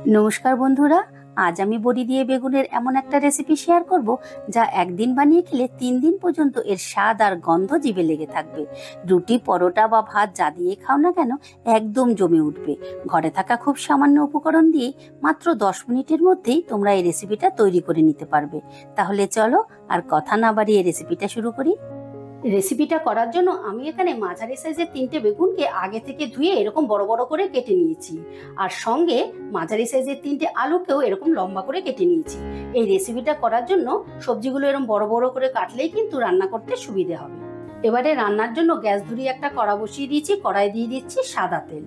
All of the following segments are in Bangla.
নমস্কার বন্ধুরা, আজ আমি বড়ি দিয়ে বেগুনের এমন একটা রেসিপি শেয়ার করব যা একদিন বানিয়ে খেলে 3 দিন পর্যন্ত এর স্বাদ আর গন্ধ জিভে লেগে থাকবে। রুটি, পরোটা বা ভাত যা দিয়ে খাও না কেন একদম জমে উঠবে। ঘরে থাকা খুব সামান্য উপকরণ দিয়ে মাত্র 10 মিনিটের মধ্যেই তোমরা এই রেসিপিটা তৈরি করে নিতে পারবে। তাহলে চলো আর কথা না বাড়িয়ে রেসিপিটা শুরু করি। রেসিপিটা করার জন্য আমি এখানে মাঝারি সাইজের 3টে বেগুনকে আগে থেকে ধুয়ে এরকম বড় বড় করে কেটে নিয়েছি, আর সঙ্গে মাঝারি সাইজের 3টে আলুকেও এরকম লম্বা করে কেটে নিয়েছি। এই রেসিপিটা করার জন্য সবজিগুলো এরকম বড় বড় করে কাটলেই কিন্তু রান্না করতে সুবিধে হবে। এবারে রান্নার জন্য গ্যাস ধরিয়ে একটা কড়া বসিয়ে দিয়েছি, কড়াই দিয়ে দিচ্ছি সাদা তেল।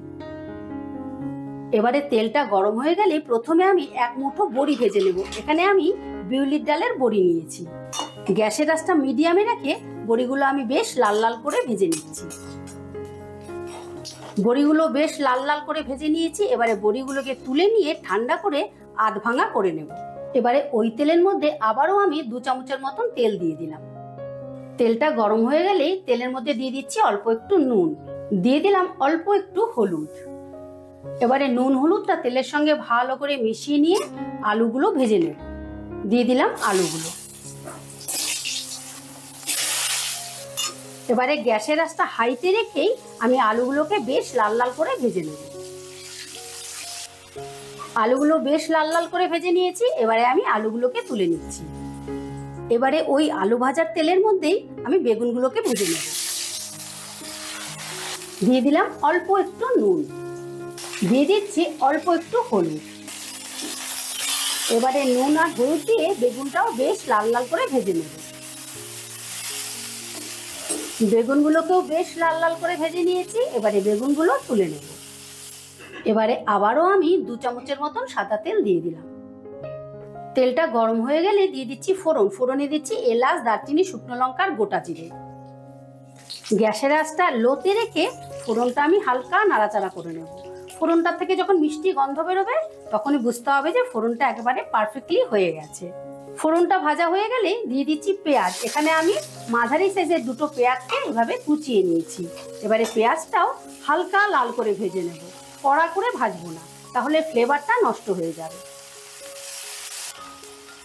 এবারে তেলটা গরম হয়ে গেলে প্রথমে আমি 1 মুঠো বড়ি ভেজে নেব। এখানে আমি বিউলির ডালের বড়ি নিয়েছি। গ্যাসের আঁচটা মিডিয়ামে রেখে বড়িগুলো আমি বেশ লাল লাল করে ভেজে নিচ্ছি। বড়িগুলো বেশ লাল লাল করে ভেজে নিয়েছি। এবারে বড়িগুলোকে তুলে নিয়ে ঠান্ডা করে আধ ভাঙা করে নেব। এবারে ওই তেলের মধ্যে আবারও আমি 2 চামচের মতন তেল দিয়ে দিলাম। তেলটা গরম হয়ে গেলেই তেলের মধ্যে দিয়ে দিচ্ছি অল্প একটু নুন, দিয়ে দিলাম অল্প একটু হলুদ। এবারে নুন হলুদটা তেলের সঙ্গে ভালো করে মিশিয়ে নিয়ে আলুগুলো ভেজে নেব। দিয়ে দিলাম আলুগুলো। এবারে গ্যাসের আঁচটা হাইতে রেখেই আমি আলুগুলোকে বেশ লাল লাল করে ভেজে নেব। আলুগুলো বেশ লাল লাল করে ভেজে নিয়েছি। এবারে আমি আলুগুলোকে তুলে নিচ্ছি। এবারে ওই আলু ভাজার তেলের মধ্যেই আমি বেগুনগুলোকে ভেজে নেব। দিয়ে দিলাম অল্প একটু নুন, দিয়ে দিচ্ছি অল্প একটু হলুদ। এবারে নুন আর হলুদ দিয়ে বেগুনটাও বেশ লাল লাল করে ভেজে নেব। বেগুনগুলোকেও বেশ লাল লাল করে ভেজে নিয়েছি। এবারে বেগুনগুলো তুলে নেব। এবারে আবারও আমি 2 চামচের মতন সাদা তেল দিয়ে দিলাম। তেলটা গরম হয়ে গেলে দিয়ে দিচ্ছি ফোড়ন। ফোড়নে দিচ্ছি এলাচ, দারচিনি, শুকনো লঙ্কার গোটা জিরে। গ্যাসের আঁচটা লোতে রেখে ফোড়নটা আমি হালকা নাড়াচাড়া করে নেব। ফোড়নটার থেকে যখন মিষ্টি গন্ধ বেরোবে তখনই বুঝতে হবে যে ফোড়নটা একেবারে পারফেক্টলি হয়ে গেছে। ফোড়নটা ভাজা হয়ে গেলে দিয়ে দিচ্ছি পেঁয়াজ। এখানে আমি মাঝারি সাইজের 2টো পেঁয়াজকে এভাবে কুচিয়ে নিয়েছি। এবারে পেঁয়াজটাও হালকা লাল করে ভেজে নেব, কড়া করে ভাজবো না, তাহলে ফ্লেভারটা নষ্ট হয়ে যাবে।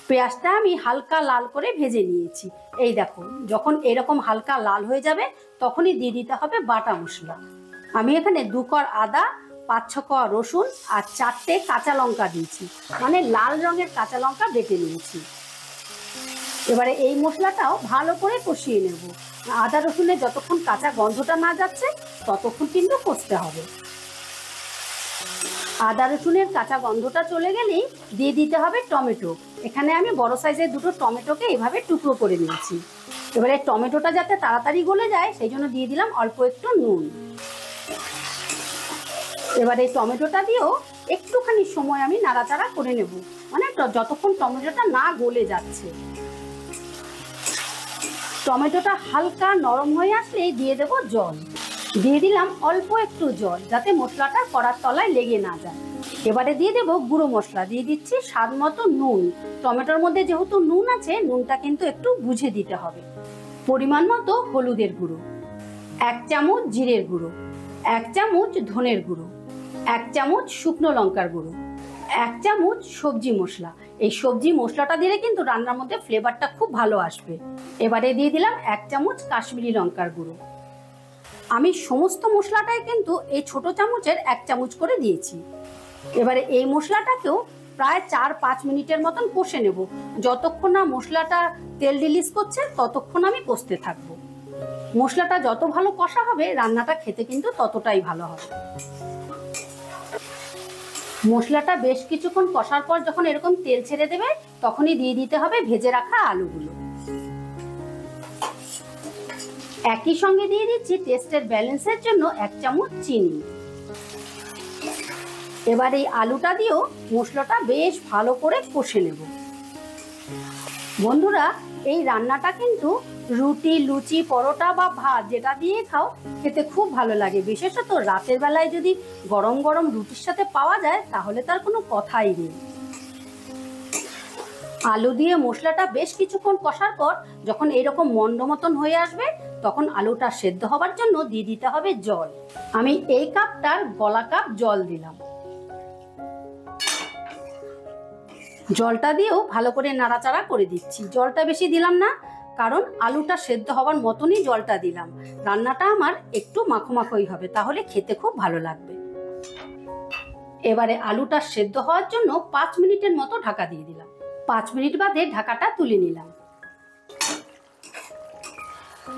পেঁয়াজটা আমি হালকা লাল করে ভেজে নিয়েছি। এই দেখো, যখন এরকম হালকা লাল হয়ে যাবে তখনই দিয়ে দিতে হবে বাটা মশলা। আমি এখানে 2 কোয়া আদা, 5-6 কোয়া রসুন আর 4টে কাঁচা লঙ্কা দিয়েছি, মানে লাল রঙের কাঁচা লঙ্কা বেটে নিয়েছি। এবারে এই মশলাটাও ভালো করে কষিয়ে নেব। আদা রসুনের যতক্ষণ কাঁচা গন্ধটা না যাচ্ছে ততক্ষণ কিন্তু কষতে হবে। আদা রসুনের কাঁচা গন্ধটা চলে গেলেই দিয়ে দিতে হবে টমেটো। এখানে আমি বড় সাইজের 2টো টমেটোকে এভাবে টুকরো করে নিয়েছি। এবারে টমেটোটা যাতে তাড়াতাড়ি গলে যায় সেই জন্য দিয়ে দিলাম অল্প একটু নুন। এবারে টমেটোটা দিয়েও একটুখানি সময় আমি নাড়াচাড়া করে নেব, মানে যতক্ষণ টমেটোটা না গলে যাচ্ছে। টমেটোটা হালকা নরম হয়ে আসলেই দিয়ে দেব জল। দিয়ে দিলাম অল্প একটু জল, যাতে মশলাটা কড়ার তলায় লেগে না যায়। এবারে দিয়ে দেব গুঁড়ো মশলা। দিয়ে দিচ্ছি স্বাদ মতো নুন। টমেটোর মধ্যে যেহেতু নুন আছে, নুনটা কিন্তু একটু বুঝে দিতে হবে। পরিমাণ মতো হলুদের গুঁড়ো, 1 চামচ জিরের গুঁড়ো, 1 চামচ ধনের গুঁড়ো, 1 চামচ শুকনো লঙ্কার গুঁড়ো, 1 চামচ সবজি মশলা। এই সবজি মশলাটা দিলে কিন্তু রান্নার মধ্যে ফ্লেভারটা খুব ভালো আসবে। এবারে দিয়ে দিলাম 1 চামচ কাশ্মীরি লঙ্কার গুঁড়ো। আমি সমস্ত মশলাটাই কিন্তু এই ছোট চামচের 1 চামচ করে দিয়েছি। এবারে এই মশলাটাকেও প্রায় 4-5 মিনিটের মতন কষে নেব। যতক্ষণ না মশলাটা তেল রিলিজ করছে ততক্ষণ আমি কষতে থাকবো। মশলাটা যত ভালো কষা হবে রান্নাটা খেতে কিন্তু ততটাই ভালো হবে। মশলাটা বেশ কিছুক্ষণ কষার পর যখন এরকম তেল ছেড়ে দেবে তখনই দিয়ে দিতে হবে ভেজে রাখা আলুগুলো। একই সঙ্গে দিয়ে দিচ্ছি টেস্টের ব্যালেন্সের জন্য 1 চামচ চিনি। এবার এই আলুটা দিয়েও মশলাটা বেশ ভালো করে কষে নেব। বন্ধুরা, এই রান্নাটা কিন্তু রুটি, লুচি, পরোটা বা ভাত যেটা দিয়ে খাও খেতে খুব ভালো লাগে। বিশেষত রাতের বেলায় যদি গরম গরম রুটির সাথে পাওয়া যায় তাহলে তার কোনো কথাই নেই। আলু দিয়ে মশলাটা বেশ কিছুক্ষণ কষার পর যখন এরকম মন্ড মতন হয়ে আসবে তখন আলুটা সেদ্ধ হবার জন্য দিয়ে দিতে হবে জল। আমি এই কাপটার গলা কাপ জল দিলাম। জলটা দিয়েও ভালো করে নাড়াচাড়া করে দিচ্ছি। জলটা বেশি দিলাম না, কারণ আলুটা সেদ্ধ হওয়ার মতনই জলটা দিলাম। রান্নাটা আমার একটু মাখো মাখোই হবে, তাহলে খেতে খুব ভালো লাগবে। এবারে আলুটা সেদ্ধ হওয়ার জন্য 5 মিনিটের মতো ঢাকা দিয়ে দিলাম। 5 মিনিট বাদে ঢাকাটা তুলে নিলাম।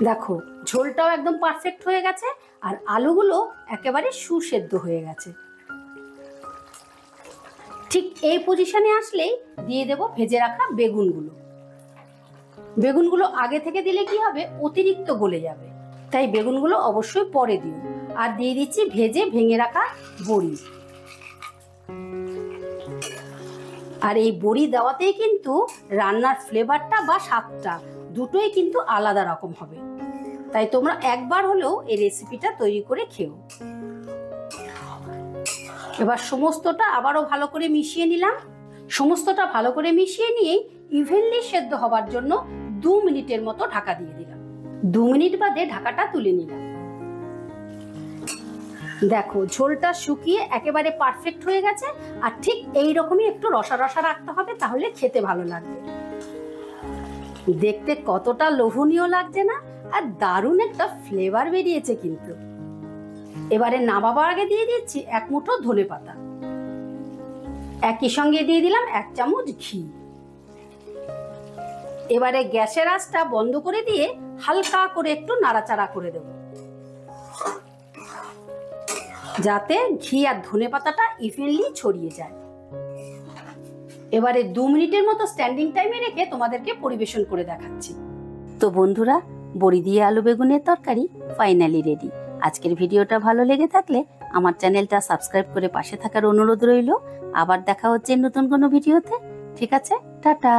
দেখো ঝোলটাও একদম পারফেক্ট হয়ে গেছে আর আলুগুলো একেবারে সুসেদ্ধ হয়ে গেছে। ঠিক এই পজিশনে আসলেই দিয়ে দেব ভেজে রাখা বেগুনগুলো। বেগুনগুলো আগে থেকে দিলে কি হবে, অতিরিক্ত গলে যাবে, তাই বেগুনগুলো অবশ্যই পরে দিও। আর দিয়ে দিচ্ছি ভেজে ভেঙে রাখা বড়ি। আর এই বড়ি দেওয়াতেই কিন্তু রান্নার ফ্লেভারটা বা স্বাদটা দুটোই কিন্তু আলাদা রকম হবে। তাই তোমরা একবার হলেও এই রেসিপিটা তৈরি করে খেও। এবার সমস্তটা আবারও ভালো করে মিশিয়ে নিলাম। সমস্তটা ভালো করে মিশিয়ে নিয়ে ইভেনলি সেদ্ধ হবার জন্য 2 মিনিটের মতো ঢাকা দিয়ে দিলাম। 2 মিনিট বাদে ঢাকাটা তুলে নিলাম। দেখো ঝোলটা শুকিয়ে একেবারে পারফেক্ট হয়ে গেছে। আর ঠিক এই রকমই একটু রসা রসা রাখতে হবে, তাহলে খেতে ভালো লাগবে। দেখতে কতটা লোভনীয় লাগছে না? আর দারুণ একটা ফ্লেভার বেরিয়েছে কিন্তু। এবারে নামাবার আগে দিয়ে দিচ্ছি 1 মুঠো ধনেপাতা। একই সঙ্গে দিয়ে দিলাম 1 চামচ ঘি। এবারে গ্যাসের আঁচটা বন্ধ করে দিয়ে হালকা করে একটু নাড়াচাড়া করে দেব, যাতে ঘি আর ধনেপাতাটা ইভেনলি ছড়িয়ে যায়। এবারে 2 মিনিটের মতো স্ট্যান্ডিং টাইমে রেখে তোমাদেরকে পরিবেশন করে দেখাচ্ছি। তো বন্ধুরা, বড়ি দিয়ে আলু বেগুনের তরকারি ফাইনালি রেডি। আজকের ভিডিওটা ভালো লেগে থাকলে আমার চ্যানেলটা সাবস্ক্রাইব করে পাশে থাকার অনুরোধ রইল। আবার দেখা হচ্ছে নতুন কোনো ভিডিওতে। ঠিক আছে, টাটা।